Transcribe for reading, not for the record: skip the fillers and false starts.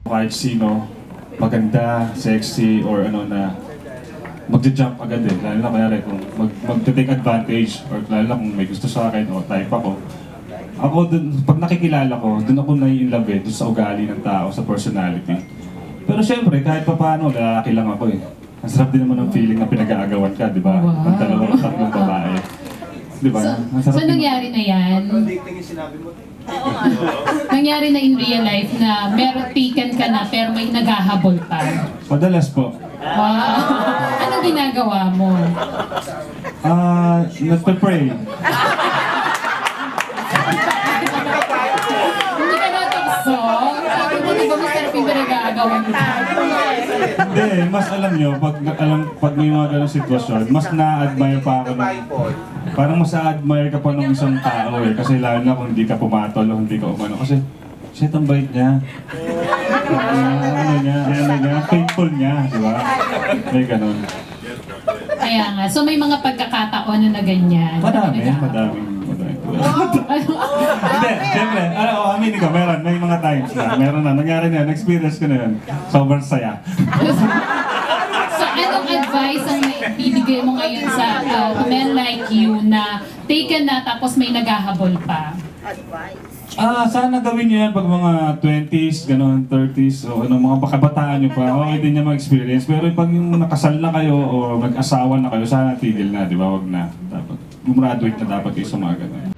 kahit sino, maganda, sexy, or ano na magja-jump agad eh. Lalo na kanyari kung mag-take advantage or lalo na kung may gusto sa akin o type ako. Ako dun, pag nakikilala ko, dun ako nai-inlove eh, dun sa ugali ng tao, sa personality. Pero syempre, kahit pa paano, lalaki lang ako eh. Ang sarap din naman ng feeling na pinag-aagawan ka, di ba? Wow. Ang dalawang tatlong babae. Di ba? So nangyari na yan? Nangyari na in real life na meron taken ka na pero may naghahabol pa? Madalas po. Wow! Ano ginagawa mo? Nagpe-pray. Hindi ka natakso? Sabi mo, di ba masarap yung pinag-aagawan ka? Hindi, mas alam nyo, pag may mga ganong sitwasyon, mas na-admire pa ako parang mas na-admire ka pa ng isang tao eh. Kasi lalo na kung hindi ka pumatol o hindi ka umano. Kasi, shit, ang bait niya. Ano niya, faithful niya, di ba? May ganon. Kaya nga, so may mga pagkakataon na ganyan. Madami. Hindi, siyempre, aminin ko, meron, may mga times na, meron na, nangyari na, experience ko na yun. Sobrang saya. So, anong advice ang bibigay mo ngayon sa men like you na taken na tapos may naghahabol pa? Sana gawin niyo yan pag mga 20s, gano'n, 30s, o ano, mga kabataan niyo pa, okay din niya ma-experience. Pero pag yung nakasal na kayo o mag-asawa na kayo, sana tigil na, di ba? Wag na. Dapat, gumraduate na dapat kayo sa mga gano'n.